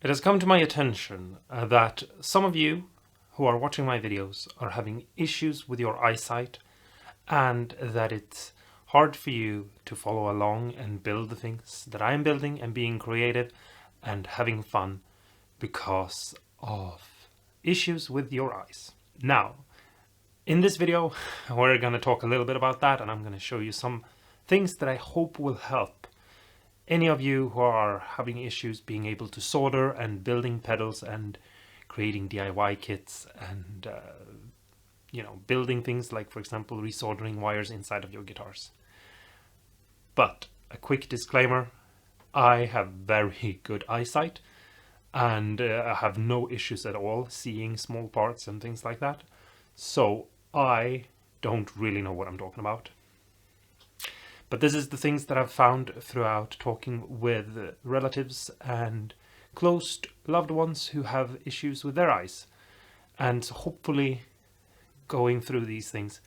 It has come to my attention that some of you who are watching my videos are having issues with your eyesight, and that it's hard for you to follow along and build the things that I'm building and being creative and having fun because of issues with your eyes. Now, in this video, we're going to talk a little bit about that, and I'm going to show you some things that I hope will help any of you who are having issues being able to solder and building pedals and creating DIY kits and building things like, for example, resoldering wires inside of your guitars. But a quick disclaimer, I have very good eyesight and I have no issues at all seeing small parts and things like that. So I don't really know what I'm talking about. But this is the things that I've found throughout talking with relatives and close loved ones who have issues with their eyes. And so hopefully going through these things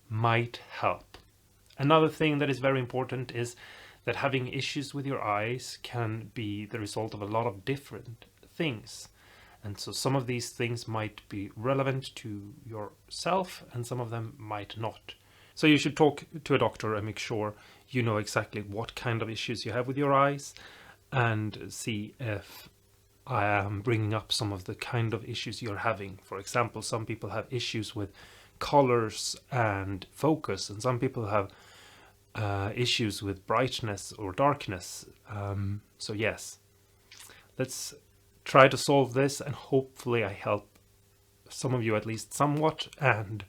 might help. Another thing that is very important is that having issues with your eyes can be the result of a lot of different things. And so some of these things might be relevant to yourself and some of them might not. So you should talk to a doctor and make sure you know exactly what kind of issues you have with your eyes and see if I am bringing up some of the kind of issues you're having. For example, some people have issues with colors and focus, and some people have issues with brightness or darkness. So yes, let's try to solve this, and hopefully I help some of you at least somewhat, and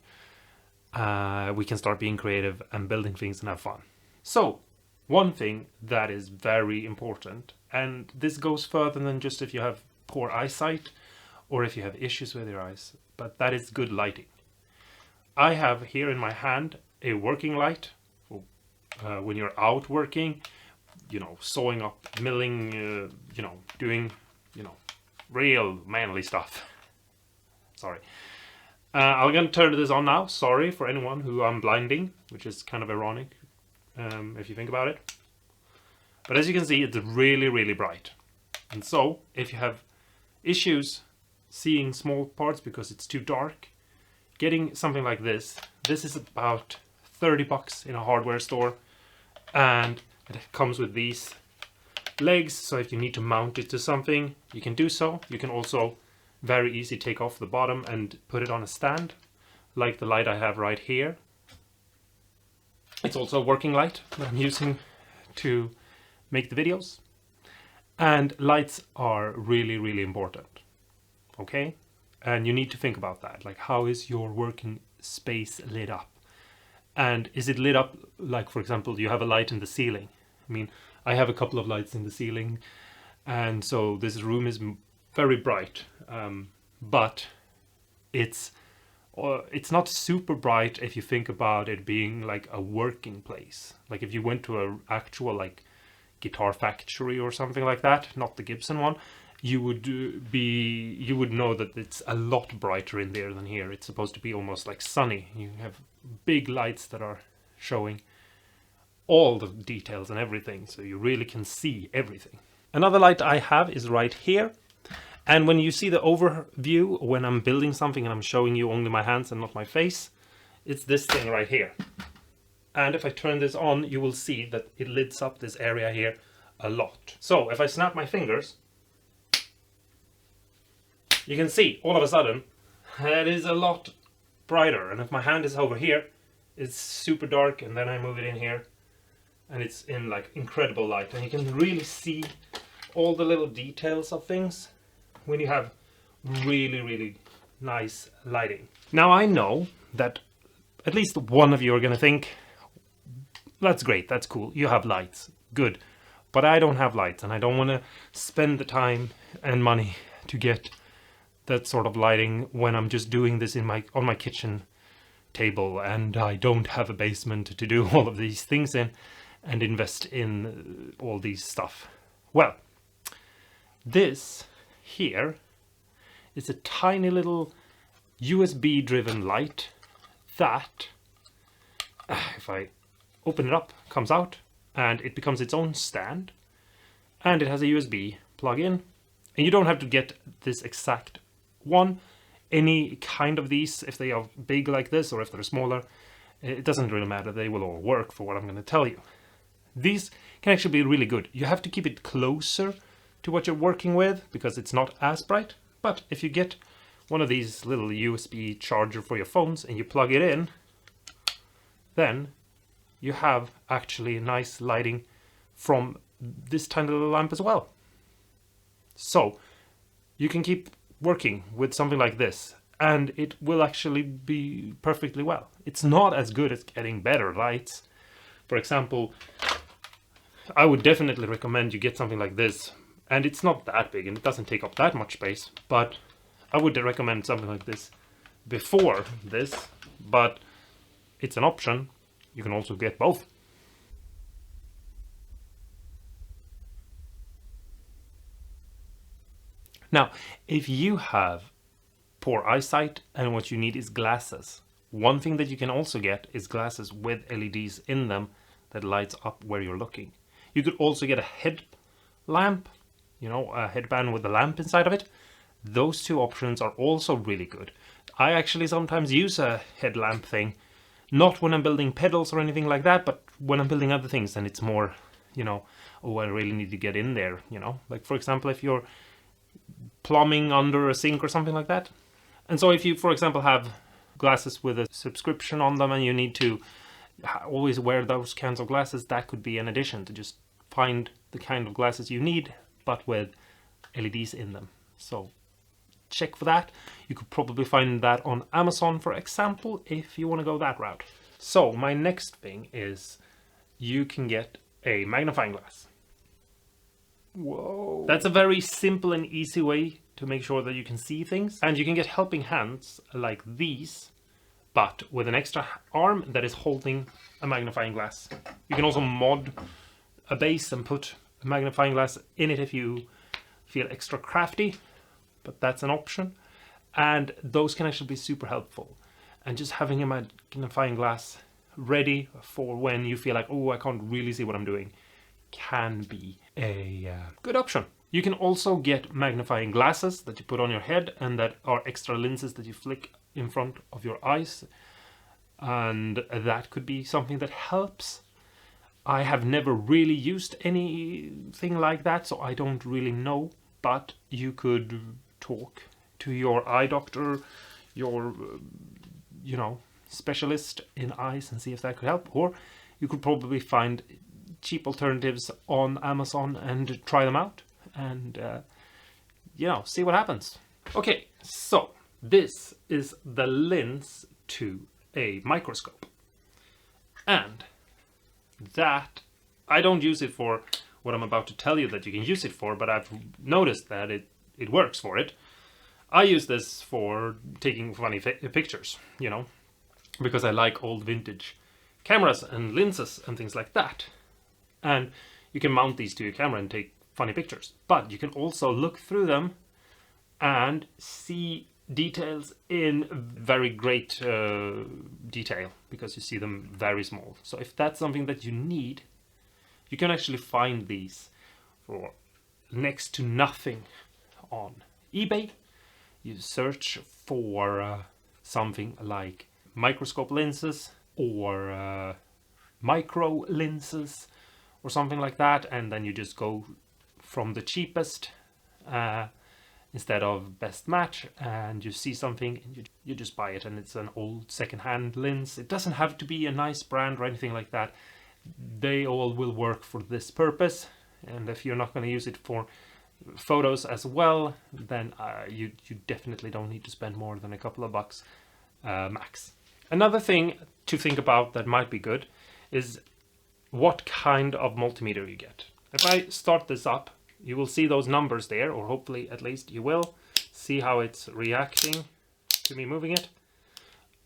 we can start being creative and building things and have fun. So, one thing that is very important, and this goes further than just if you have poor eyesight or if you have issues with your eyes, but that is good lighting. I have here in my hand a working light. When you're out working, sewing up, milling, doing, real manly stuff. Sorry. I'm going to turn this on now. Sorry for anyone who I'm blinding, which is kind of ironic if you think about it. But as you can see, it's really, really bright. And so, if you have issues seeing small parts because it's too dark, getting something like this is about 30 bucks in a hardware store. And it comes with these legs, so if you need to mount it to something, you can do so. You can also very easy take off the bottom and put it on a stand, like the light I have right here. It's also a working light that I'm using to make the videos. And lights are really, really important, okay? And you need to think about that, like how is your working space lit up? And is it lit up, like for example, you have a light in the ceiling? I mean, I have a couple of lights in the ceiling, and so this room is very bright, but it's not super bright if you think about it being like a working place. Like if you went to an actual like guitar factory or something like that, not the Gibson one, you would know that it's a lot brighter in there than here. It's supposed to be almost like sunny. You have big lights that are showing all the details and everything, so you really can see everything. Another light I have is right here. And when you see the overview, when I'm building something and I'm showing you only my hands and not my face, it's this thing right here. And if I turn this on, you will see that it lights up this area here a lot. So if I snap my fingers, you can see all of a sudden it is a lot brighter. And if my hand is over here, it's super dark, and then I move it in here and it's in like incredible light, and you can really see all the little details of things when you have really, really nice lighting. Now I know that at least one of you are gonna think, that's great, that's cool, you have lights, good. But I don't have lights, and I don't wanna spend the time and money to get that sort of lighting when I'm just doing this on my kitchen table, and I don't have a basement to do all of these things in and invest in all these stuff. Well, this here is a tiny little USB driven light that, if I open it up, comes out and it becomes its own stand, and it has a USB plug-in And you don't have to get this exact one. Any kind of these, if they are big like this or if they're smaller, it doesn't really matter. They will all work for what I'm going to tell you. These can actually be really good. You have to keep it closer to what you're working with because it's not as bright. But if you get one of these little USB charger for your phones and you plug it in, then you have actually nice lighting from this tiny little lamp as well. So you can keep working with something like this and it will actually be perfectly well. It's not as good as getting better lights. For example, I would definitely recommend you get something like this, and it's not that big and it doesn't take up that much space, but I would recommend something like this before this, but it's an option. You can also get both. Now, if you have poor eyesight and what you need is glasses, one thing that you can also get is glasses with LEDs in them that lights up where you're looking. You could also get a headlamp, you know, a headband with a lamp inside of it. Those two options are also really good. I actually sometimes use a headlamp thing, not when I'm building pedals or anything like that, but when I'm building other things, and it's more, you know, oh, I really need to get in there, you know, like for example, if you're plumbing under a sink or something like that. And so if you, for example, have glasses with a subscription on them and you need to always wear those kinds of glasses, that could be an addition to just find the kind of glasses you need, but with LEDs in them. So check for that. You could probably find that on Amazon, for example, if you want to go that route. So my next thing is you can get a magnifying glass. Whoa. That's a very simple and easy way to make sure that you can see things. And you can get helping hands like these, but with an extra arm that is holding a magnifying glass. You can also mod a base and put a magnifying glass in it if you feel extra crafty, but that's an option. And those can actually be super helpful. And just having a magnifying glass ready for when you feel like, oh, I can't really see what I'm doing, can be a good option. You can also get magnifying glasses that you put on your head and that are extra lenses that you flick in front of your eyes, and that could be something that helps. I have never really used anything like that, so I don't really know, but you could talk to your eye doctor, your you know, specialist in eyes, and see if that could help. Or you could probably find cheap alternatives on Amazon and try them out and you know, see what happens. Okay, so this is the lens to a microscope, and that I don't use it for what I'm about to tell you that you can use it for, but I've noticed that it works for it. I use this for taking funny pictures, you know, because I like old vintage cameras and lenses and things like that. And you can mount these to your camera and take funny pictures, but you can also look through them and see details in very great detail because you see them very small. So if that's something that you need, you can actually find these for next to nothing on eBay. You search for something like microscope lenses or micro lenses or something like that, and then you just go from the cheapest instead of best match, and you see something and you just buy it, and it's an old second-hand lens. It doesn't have to be a nice brand or anything like that. They all will work for this purpose, and if you're not going to use it for photos as well, then you definitely don't need to spend more than a couple of bucks max. Another thing to think about that might be good is what kind of multimeter you get. If I start this up, you will see those numbers there, or hopefully at least you will see how it's reacting to me moving it.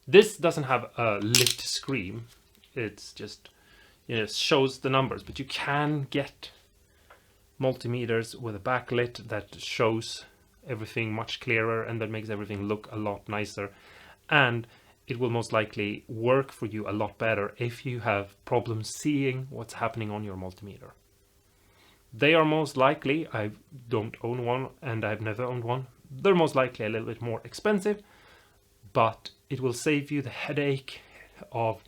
This doesn't have a lit screen, it's just, you know, it shows the numbers, but you can get multimeters with a backlit that shows everything much clearer and that makes everything look a lot nicer, and it will most likely work for you a lot better if you have problems seeing what's happening on your multimeter. They are most likely, I don't own one and I've never owned one, they're most likely a little bit more expensive, but it will save you the headache of,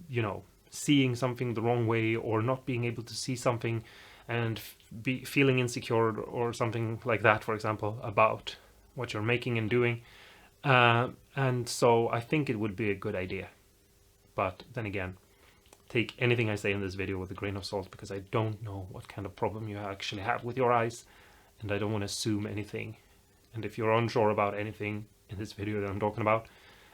you know, seeing something the wrong way or not being able to see something and be feeling insecure or something like that, for example, about what you're making and doing. And so I think it would be a good idea. But then again, take anything I say in this video with a grain of salt, because I don't know what kind of problem you actually have with your eyes, and I don't want to assume anything. And if you're unsure about anything in this video that I'm talking about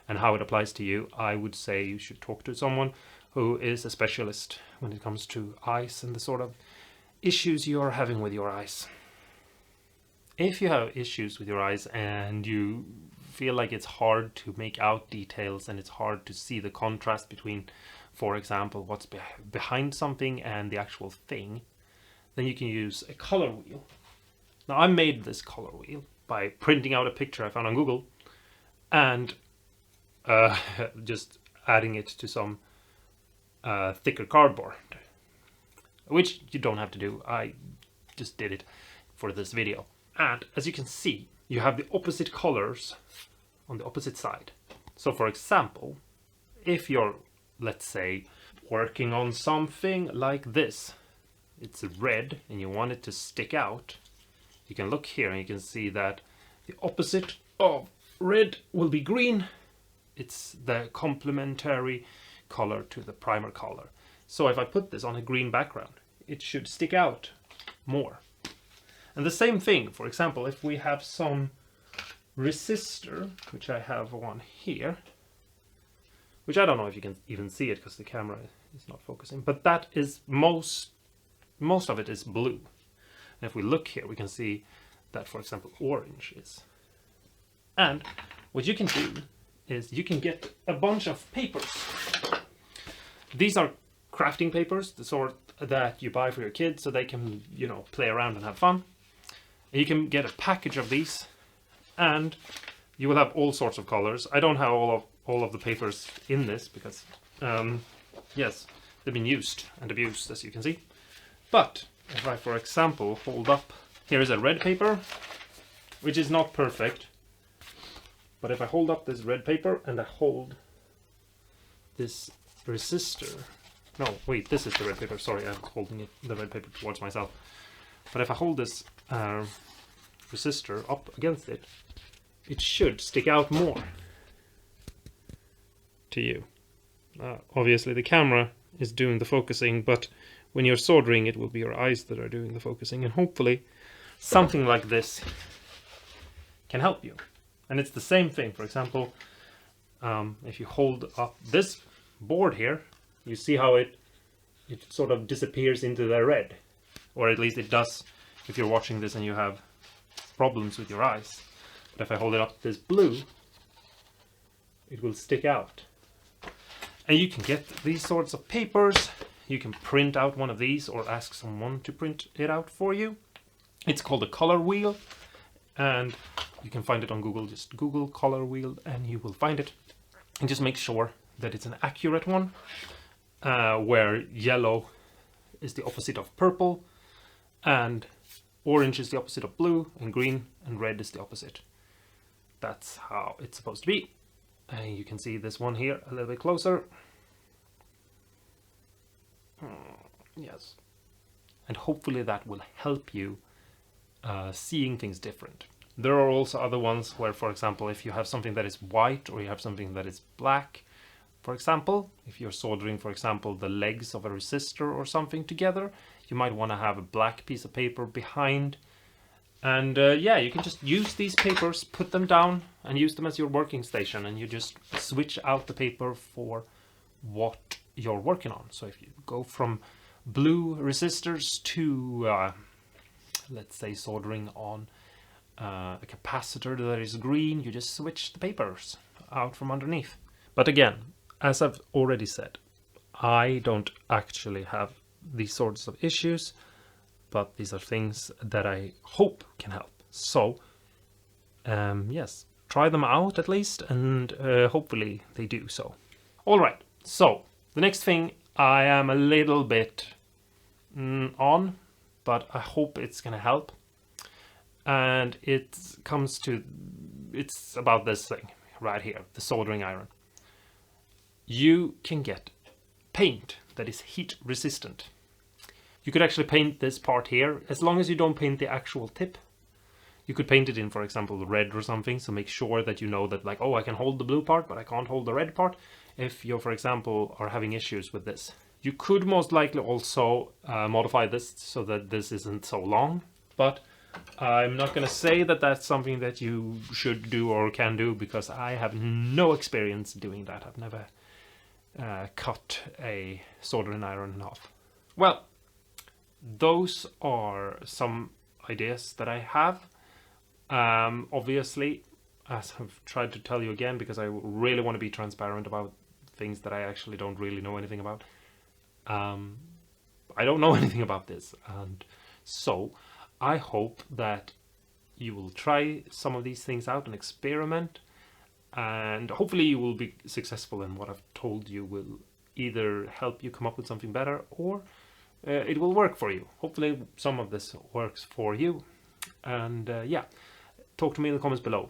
and how it applies to you, I would say you should talk to someone who is a specialist when it comes to eyes and the sort of issues you're having with your eyes. If you have issues with your eyes and you feel like it's hard to make out details and it's hard to see the contrast between, for example, what's behind something and the actual thing, then you can use a color wheel. Now, I made this color wheel by printing out a picture I found on Google and just adding it to some thicker cardboard, which you don't have to do. I just did it for this video. And as you can see, you have the opposite colors on the opposite side. So for example, if you're, let's say, working on something like this, it's red and you want it to stick out, you can look here and you can see that the opposite of red will be green. It's the complementary color to the primer color. So if I put this on a green background, it should stick out more. And the same thing, for example, if we have some resistor, which I have one here, which I don't know if you can even see it because the camera is not focusing, but that is most of it is blue. And if we look here, we can see that, for example, orange is. And what you can do is you can get a bunch of papers. These are crafting papers, the sort that you buy for your kids so they can, you know, play around and have fun. And you can get a package of these and you will have all sorts of colors. I don't have all of the papers in this because, yes, they've been used and abused, as you can see. But if I, for example, hold up, here is a red paper, which is not perfect. But if I hold up this red paper and I hold this resistor, no, wait, this is the red paper. Sorry, I'm holding the red paper towards myself. But if I hold this resistor up against it, it should stick out more to you. Obviously, the camera is doing the focusing, but when you're soldering, it will be your eyes that are doing the focusing. And hopefully, something like this can help you. And it's the same thing. For example, if you hold up this board here, you see how it sort of disappears into the red, or at least it does if you're watching this and you have problems with your eyes. But if I hold it up this blue, it will stick out. And you can get these sorts of papers. You can print out one of these or ask someone to print it out for you. It's called a color wheel, and you can find it on Google. Just Google color wheel and you will find it. And just make sure that it's an accurate one, where yellow is the opposite of purple, and orange is the opposite of blue, and green and red is the opposite. That's how it's supposed to be. You can see this one here a little bit closer. Yes. And hopefully that will help you seeing things different. There are also other ones where, for example, if you have something that is white or you have something that is black, for example, if you're soldering, for example, the legs of a resistor or something together, you might want to have a black piece of paper behind. And yeah, you can just use these papers, put them down and use them as your working station, and you just switch out the paper for what you're working on. So if you go from blue resistors to, let's say, soldering on a capacitor that is green, you just switch the papers out from underneath. But again, as I've already said, I don't actually have these sorts of issues, but these are things that I hope can help. So, yes, try them out at least, and hopefully they do so. All right, so the next thing I am a little bit on, but but I hope it's gonna help. And it's about this thing right here, the soldering iron. You can get paint that is heat resistant. You could actually paint this part here, as long as you don't paint the actual tip. You could paint it in, for example, red or something, so make sure that you know that, like, oh, I can hold the blue part, but I can't hold the red part, if you, for example, are having issues with this. You could most likely also modify this so that this isn't so long, but I'm not going to say that that's something that you should do or can do, because I have no experience doing that. I've never cut a soldering iron in half. Well, those are some ideas that I have. Obviously, as I've tried to tell you again, because I really want to be transparent about things that I actually don't really know anything about. I don't know anything about this, and so I hope that you will try some of these things out and experiment, and hopefully you will be successful, and what I've told you will either help you come up with something better, or it will work for you. Hopefully some of this works for you, and yeah, talk to me in the comments below.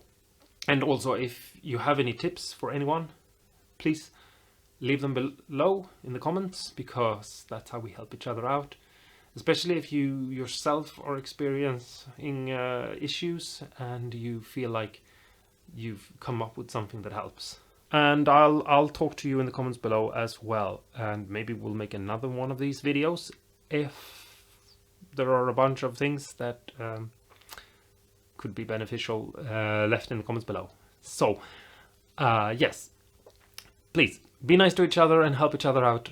And also, if you have any tips for anyone, please leave them below in the comments, because that's how we help each other out. Especially if you yourself are experiencing issues and you feel like you've come up with something that helps. And I'll talk to you in the comments below as well, and maybe we'll make another one of these videos if there are a bunch of things that could be beneficial left in the comments below. So yes, please be nice to each other and help each other out.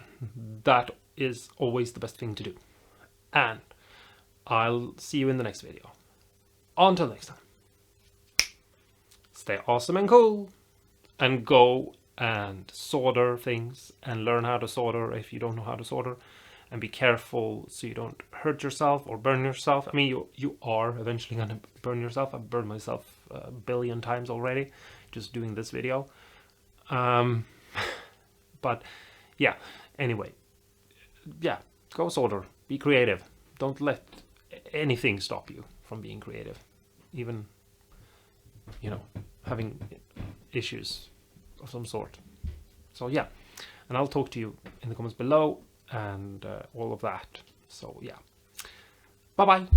That is always the best thing to do. And I'll see you in the next video. Until next time, stay awesome and cool, and go and solder things and learn how to solder if you don't know how to solder, and be careful so you don't hurt yourself or burn yourself. I mean, you are eventually gonna burn yourself. I've burned myself a billion times already just doing this video. But yeah, anyway, yeah, go solder, be creative. Don't let anything stop you from being creative, even, you know, having issues of some sort. So yeah, and I'll talk to you in the comments below and all of that. So yeah, bye bye.